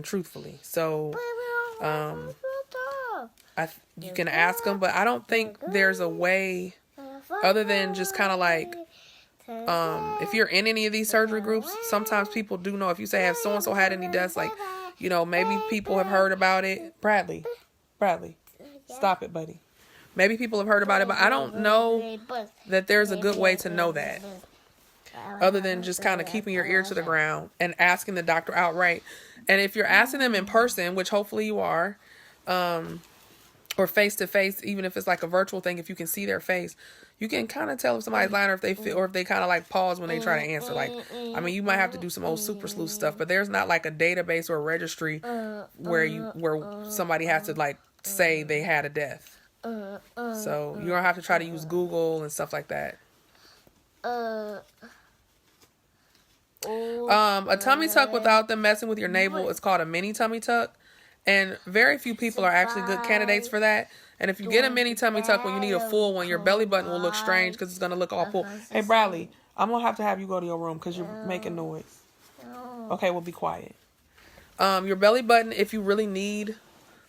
truthfully. So, you can ask them, but I don't think there's a way other than just kind of like, if you're in any of these surgery groups, sometimes people do know. If you say, have so-and-so had any deaths, like, you know, maybe people have heard about it. Bradley, stop it, buddy. Maybe people have heard about it, but I don't know that there's a good way to know that, other than just kind of keeping your ear to the ground and asking the doctor outright. And if you're asking them in person, which hopefully you are, or face to face, even if it's like a virtual thing, if you can see their face, you can kind of tell if somebody's lying, or if they feel, or if they kind of like pause when they try to answer. Like, I mean, you might have to do some old super sleuth stuff, but there's not like a database or a registry where somebody has to like say they had a death. So you don't have to try to use Google and stuff like that. A tummy tuck without them messing with your navel is called a mini tummy tuck. And very few people are actually good candidates for that. And if you get a mini tummy tuck when you need a full one, your belly button will look strange because it's going to look all full. Hey, Bradley, I'm going to have you go to your room because you're making noise. Okay, we'll be quiet. Your belly button, if you really need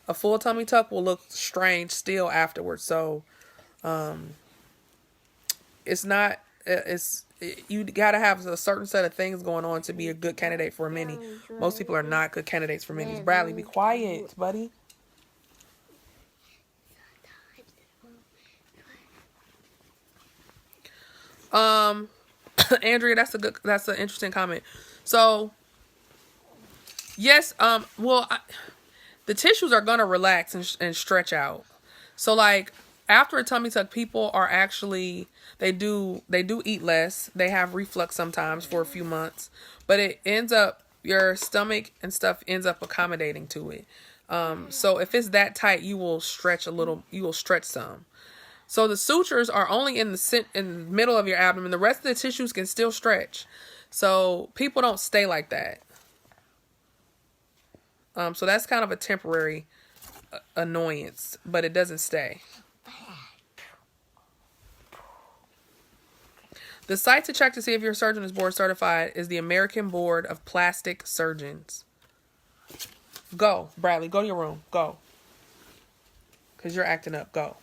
a full tummy tuck, will look strange still afterwards. So, you got to have a certain set of things going on to be a good candidate for a mini. Most people are not good candidates for minis. Bradley, be quiet, buddy. Andrea, that's an interesting comment. So, yes, the tissues are going to relax and stretch out. So, like, after a tummy tuck, people are actually, they do eat less. They have reflux sometimes for a few months, but it ends up, your stomach and stuff ends up accommodating to it. So if it's that tight, you will stretch a little, you will stretch some. So the sutures are only in the middle of your abdomen. The rest of the tissues can still stretch. So people don't stay like that. So that's kind of a temporary annoyance, but it doesn't stay. The site to check to see if your surgeon is board certified is the American Board of Plastic Surgeons. Go, Bradley. Go to your room. Go. Because you're acting up. Go.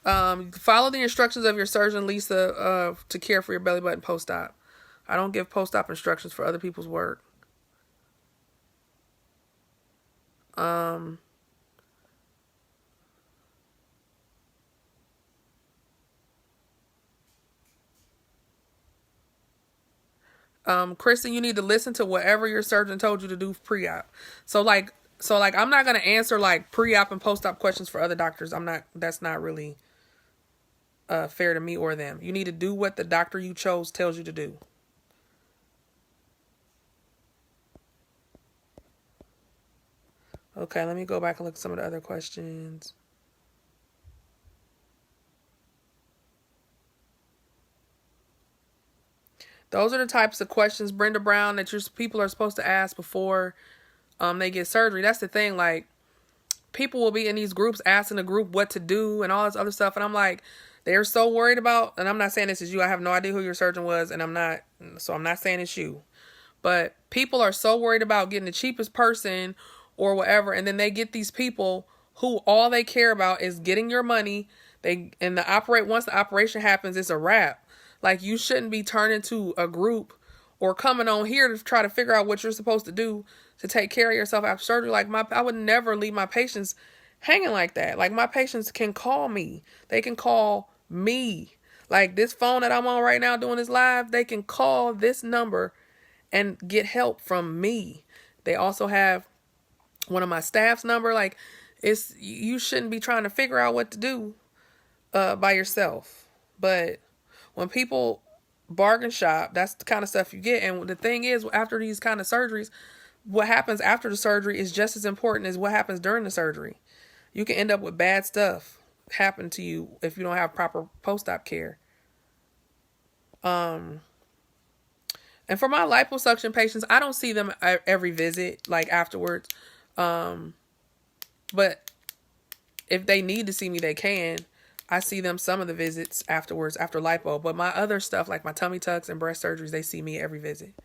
Follow the instructions of your surgeon, Lisa, to care for your belly button post-op. I don't give post-op instructions for other people's work. Kristen, you need to listen to whatever your surgeon told you to do pre-op. So like I'm not going to answer like pre-op and post-op questions for other doctors. That's not really fair to me or them. You need to do what the doctor you chose tells you to do. Okay, let me go back and look at some of the other questions. Those are the types of questions, Brenda Brown, that people are supposed to ask before they get surgery. That's the thing. Like, people will be in these groups asking the group what to do and all this other stuff. And I'm like, they're so worried about, and I'm not saying this is you. I have no idea who your surgeon was, and I'm not saying it's you. But people are so worried about getting the cheapest person or whatever, and then they get these people who all they care about is getting your money. Once the operation happens, it's a wrap. Like, you shouldn't be turning to a group or coming on here to try to figure out what you're supposed to do to take care of yourself after surgery. Like, I would never leave my patients hanging like that. Like, my patients can call me. They can call me. Like, this phone that I'm on right now doing this live, they can call this number and get help from me. They also have one of my staff's number. Like, you shouldn't be trying to figure out what to do by yourself. But when people bargain shop, that's the kind of stuff you get. And the thing is, after these kind of surgeries, what happens after the surgery is just as important as what happens during the surgery. You can end up with bad stuff happen to you if you don't have proper post-op care. And for my liposuction patients, I don't see them every visit, like afterwards. But if they need to see me, they can. I see them some of the visits afterwards after lipo, but my other stuff like my tummy tucks and breast surgeries, they see me every visit.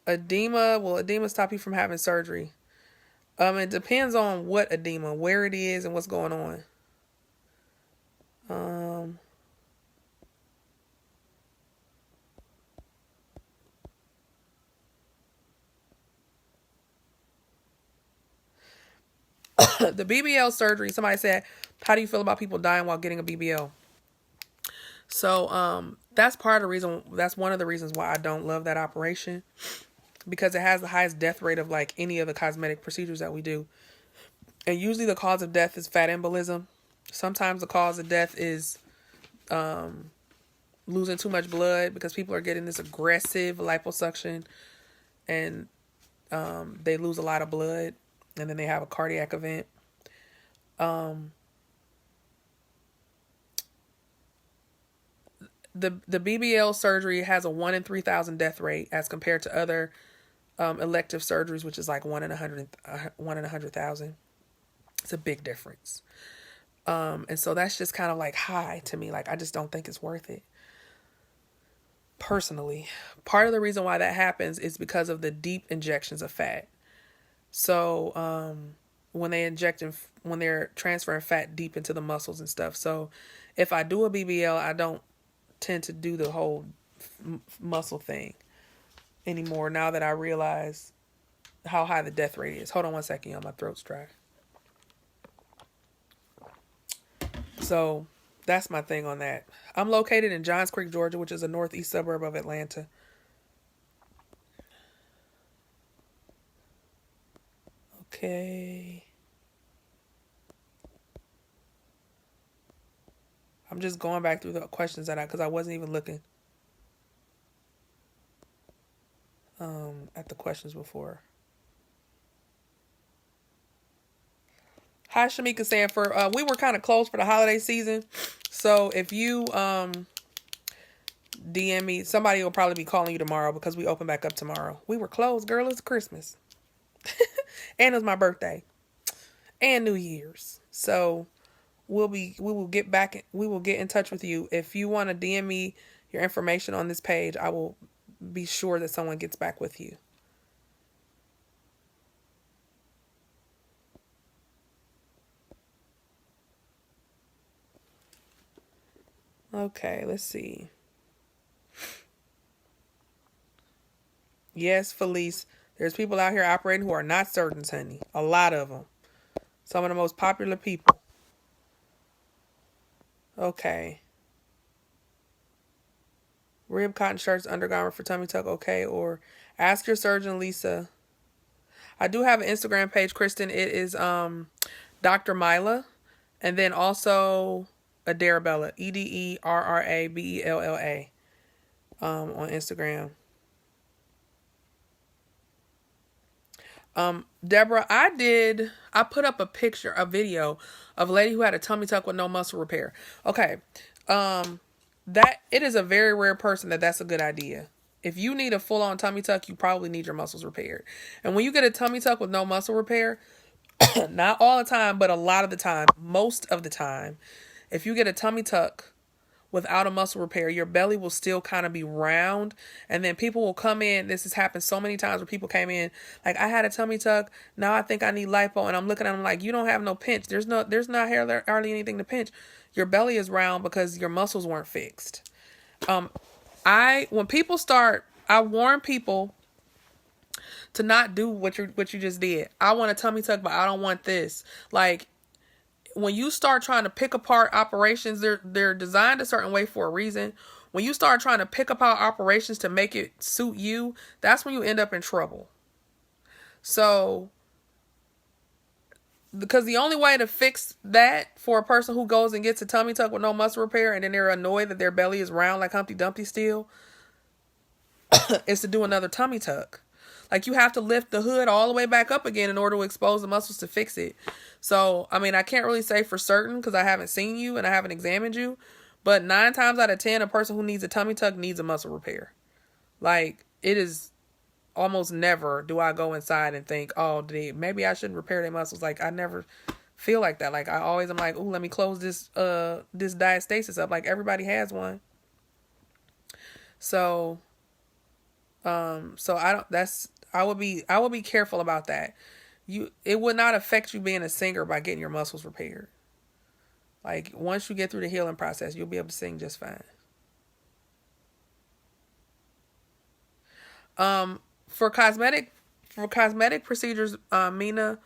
Edema. Will edema stop you from having surgery? It depends on what edema, where it is, and what's going on. The BBL surgery. Somebody said, "How do you feel about people dying while getting a BBL?" So, that's part of the reason. That's one of the reasons why I don't love that operation, because it has the highest death rate of like any of the cosmetic procedures that we do. And usually the cause of death is fat embolism. Sometimes the cause of death is losing too much blood because people are getting this aggressive liposuction and they lose a lot of blood and then they have a cardiac event. The BBL surgery has a 1 in 3,000 death rate as compared to other elective surgeries, which is like 1 in 100,000. It's a big difference. And so that's just kind of like high to me. Like, I just don't think it's worth it. Personally, part of the reason why that happens is because of the deep injections of fat. So, when when they're transferring fat deep into the muscles and stuff. So if I do a BBL, I don't tend to do the whole muscle thing anymore now that I realize how high the death rate is. Hold on one second, y'all. My throat's dry. So that's my thing on that. I'm located in Johns Creek, Georgia, which is a northeast suburb of Atlanta. Okay. I'm just going back through the questions because I wasn't even looking at the questions before. Hi, Shamika Sanford. We were kind of closed for the holiday season. So if you DM me, somebody will probably be calling you tomorrow because we open back up tomorrow. We were closed, girl. It's Christmas. And it's my birthday. And New Year's. So we will get in touch with you. If you want to DM me your information on this page, I will be sure that someone gets back with you. Okay, let's see. Yes, Felice. There's people out here operating who are not surgeons, honey. A lot of them. Some of the most popular people. Okay. Rib cotton shirts, undergarment for tummy tuck, okay? Or ask your surgeon, Lisa. I do have an Instagram page, Kristen. It is Dr. Myla. And then also Ederabella. EDERRABELLA. On Instagram. Deborah, I put up a video of a lady who had a tummy tuck with no muscle repair. Okay. That it is a very rare person that's a good idea. If you need a full on tummy tuck, you probably need your muscles repaired. And when you get a tummy tuck with no muscle repair, not all the time, but a lot of the time, most of the time, if you get a tummy tuck without a muscle repair, your belly will still kind of be round. And then people will come in. This has happened so many times where people came in like, I had a tummy tuck. Now I think I need lipo. And I'm looking at them like, you don't have no pinch. There's not hardly anything to pinch. Your belly is round because your muscles weren't fixed. When people start, I warn people to not do what you just did. I want a tummy tuck, but I don't want this. Like, when you start trying to pick apart operations, they're designed a certain way for a reason. When you start trying to pick apart operations to make it suit you, that's when you end up in trouble. So, because the only way to fix that for a person who goes and gets a tummy tuck with no muscle repair and then they're annoyed that their belly is round like Humpty Dumpty still is to do another tummy tuck. Like, you have to lift the hood all the way back up again in order to expose the muscles to fix it. So, I mean, I can't really say for certain because I haven't seen you and I haven't examined you. But 9 times out of 10, a person who needs a tummy tuck needs a muscle repair. Like, it is almost never do I go inside and think, oh, maybe I shouldn't repair their muscles. Like, I never feel like that. Like, I always am like, oh, let me close this diastasis up. Like, everybody has one. So I don't. I would be careful about that. It would not affect you being a singer by getting your muscles repaired. Like, once you get through the healing process, you'll be able to sing just fine. For cosmetic procedures, Mina,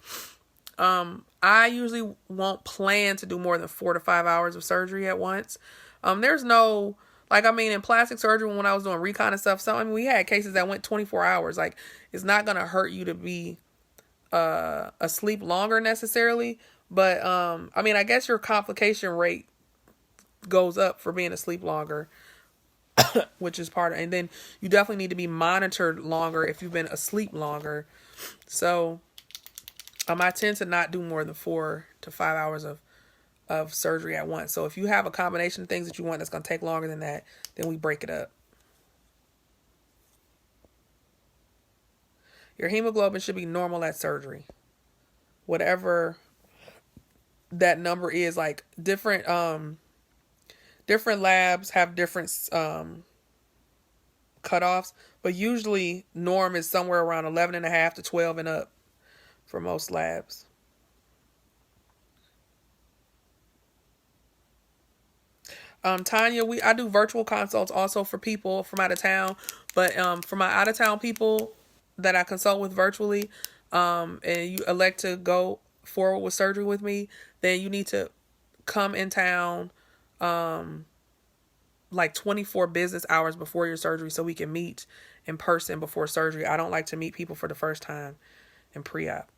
I usually won't plan to do more than 4 to 5 hours of surgery at once. There's no, like, I mean, in plastic surgery, when I was doing recon and stuff, we had cases that went 24 hours. Like, it's not gonna hurt you to be asleep longer necessarily, but I mean, I guess your complication rate goes up for being asleep longer, which is part of, and then you definitely need to be monitored longer if you've been asleep longer. So I tend to not do more than 4 to 5 hours of surgery at once. So if you have a combination of things that you want that's going to take longer than that, then we break it up. Your hemoglobin should be normal at surgery. Whatever that number is, like, different labs have different cutoffs, but usually norm is somewhere around 11.5 to 12 and up for most labs. Tanya, I do virtual consults also for people from out of town, but for my out of town people that I consult with virtually, and you elect to go forward with surgery with me, then you need to come in town like 24 business hours before your surgery so we can meet in person before surgery. I don't like to meet people for the first time in pre-op,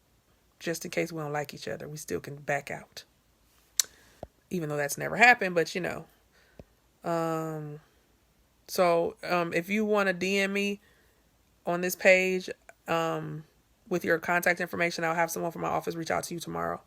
just in case we don't like each other. We still can back out, even though that's never happened, but you know. So if you want to DM me on this page with your contact information, I'll have someone from my office reach out to you tomorrow.